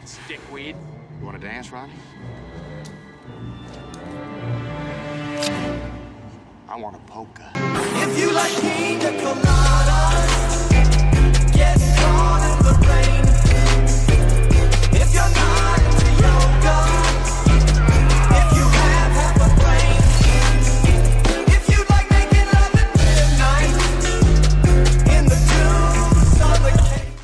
Stickweed. You want to dance, Ronnie? I want a polka. If you like pina coladas, get caught in the rain. If you're not into yoga, if you have half a brain, if you like making love at midnight in the dunes of the cave.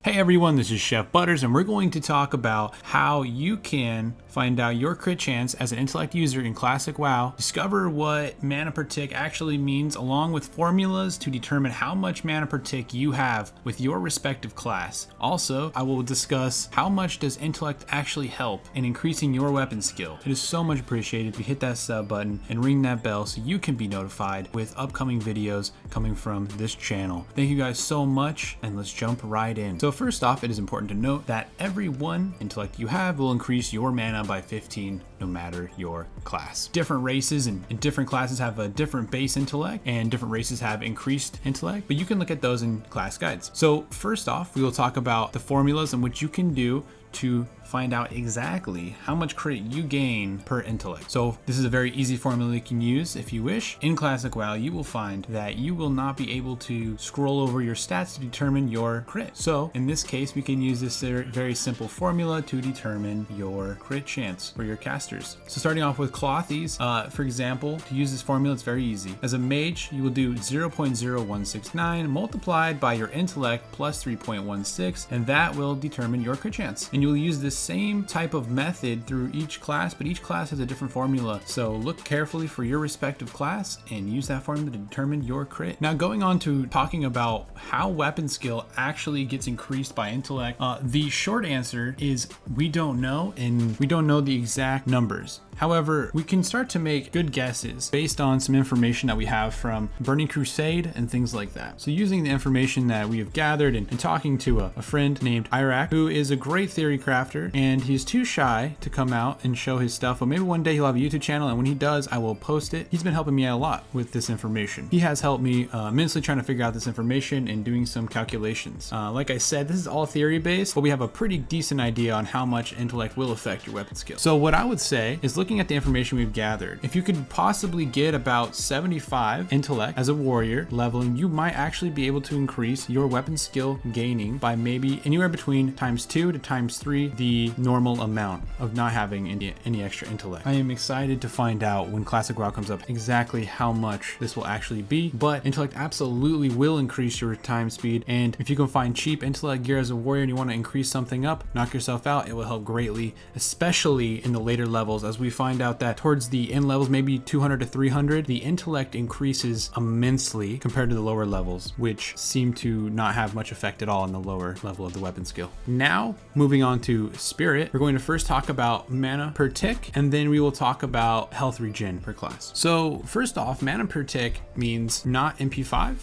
Hey everyone, this is Chef Butters, and we're going to talk about how you can find out your crit chance as an Intellect user in Classic WoW, discover what mana per tick actually means, along with formulas to determine how much mana per tick you have with your respective class. Also, I will discuss how much does Intellect actually help in increasing your weapon skill. It is so much appreciated if you hit that sub button and ring that bell so you can be notified with upcoming videos coming from this channel. Thank you guys so much, and let's jump right in. So first off, it is important to note that every one Intellect you have will increase your mana by 15 no matter your class. Different races and different classes have a different base intellect, and different races have increased intellect, but you can look at those in class guides. So first off, we will talk about the formulas in which you can do to find out exactly how much credit you gain per intellect. So this is a very easy formula you can use if you wish. In Classic WoW, you will find that you will not be able to scroll over your stats to determine your crit. So in this case, we can use this very simple formula to determine your crit chance for your casters. So starting off with Clothies, for example, to use this formula, it's very easy. As a mage, you will do 0.0169 multiplied by your intellect plus 3.16, and that will determine your crit chance. And you'll use this same type of method through each class, but each class has a different formula. So look carefully for your respective class and use that formula to determine your crit. Now going on to talking about how weapon skill actually gets increased by intellect, the short answer is we don't know, and we don't know the exact numbers. However, we can start to make good guesses based on some information that we have from Burning Crusade and things like that. So using the information that we have gathered and talking to a friend named Iraq, who is a great theory crafter, and he's too shy to come out and show his stuff, but maybe one day he'll have a YouTube channel, and when he does, I will post it. He's been helping me out a lot with this information. He has helped me immensely trying to figure out this information and doing some calculations. Like I said, this is all theory based, but we have a pretty decent idea on how much intellect will affect your weapon skill. So what I would say is, looking at the information we've gathered, if you could possibly get about 75 intellect as a warrior leveling, you might actually be able to increase your weapon skill gaining by maybe anywhere between ×2 to ×3 the normal amount of not having any extra intellect. I am excited to find out when Classic WoW comes up exactly how much this will actually be, but intellect absolutely will increase your time speed, and if you can find cheap intellect gear as a warrior and you want to increase something up, knock yourself out, it will help greatly, especially in the later levels, as we find out that towards the end levels, maybe 200 to 300, the intellect increases immensely compared to the lower levels, which seem to not have much effect at all on the lower level of the weapon skill. Now, moving on to Spirit, we're going to first talk about mana per tick, and then we will talk about health regen per class. So first off, mana per tick means not MP5.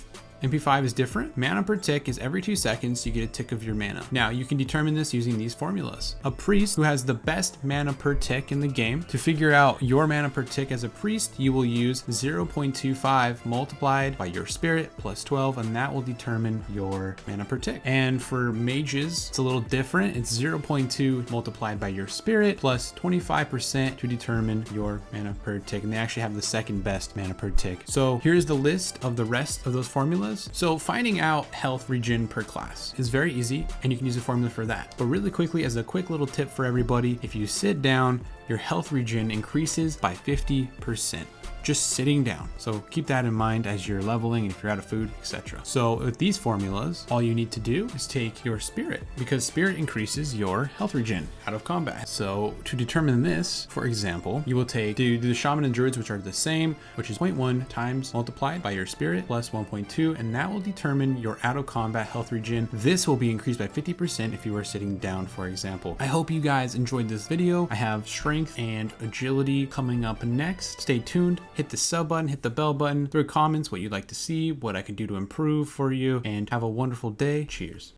MP5 is different. Mana per tick is every 2 seconds you get a tick of your mana. Now you can determine this using these formulas. A priest who has the best mana per tick in the game, to figure out your mana per tick as a priest, you will use 0.25 multiplied by your spirit plus 12, and that will determine your mana per tick. And for mages, it's a little different. It's 0.2 multiplied by your spirit plus 25% to determine your mana per tick. And they actually have the second best mana per tick. So here's the list of the rest of those formulas. So finding out health regen per class is very easy, and you can use a formula for that. But really quickly, as a quick little tip for everybody, if you sit down, your health regen increases by 50%. Just sitting down. So keep that in mind as you're leveling, if you're out of food, etc. So with these formulas, all you need to do is take your spirit, because spirit increases your health regen out of combat. So to determine this, for example, you will take the shaman and druids, which are the same, which is 0.1 times multiplied by your spirit plus 1.2, and that will determine your out of combat health regen. This will be increased by 50% if you are sitting down, for example. I hope you guys enjoyed this video. I have strength and agility coming up next. Stay tuned. Hit the sub button, hit the bell button, throw comments what you'd like to see, what I can do to improve for you, and have a wonderful day. Cheers.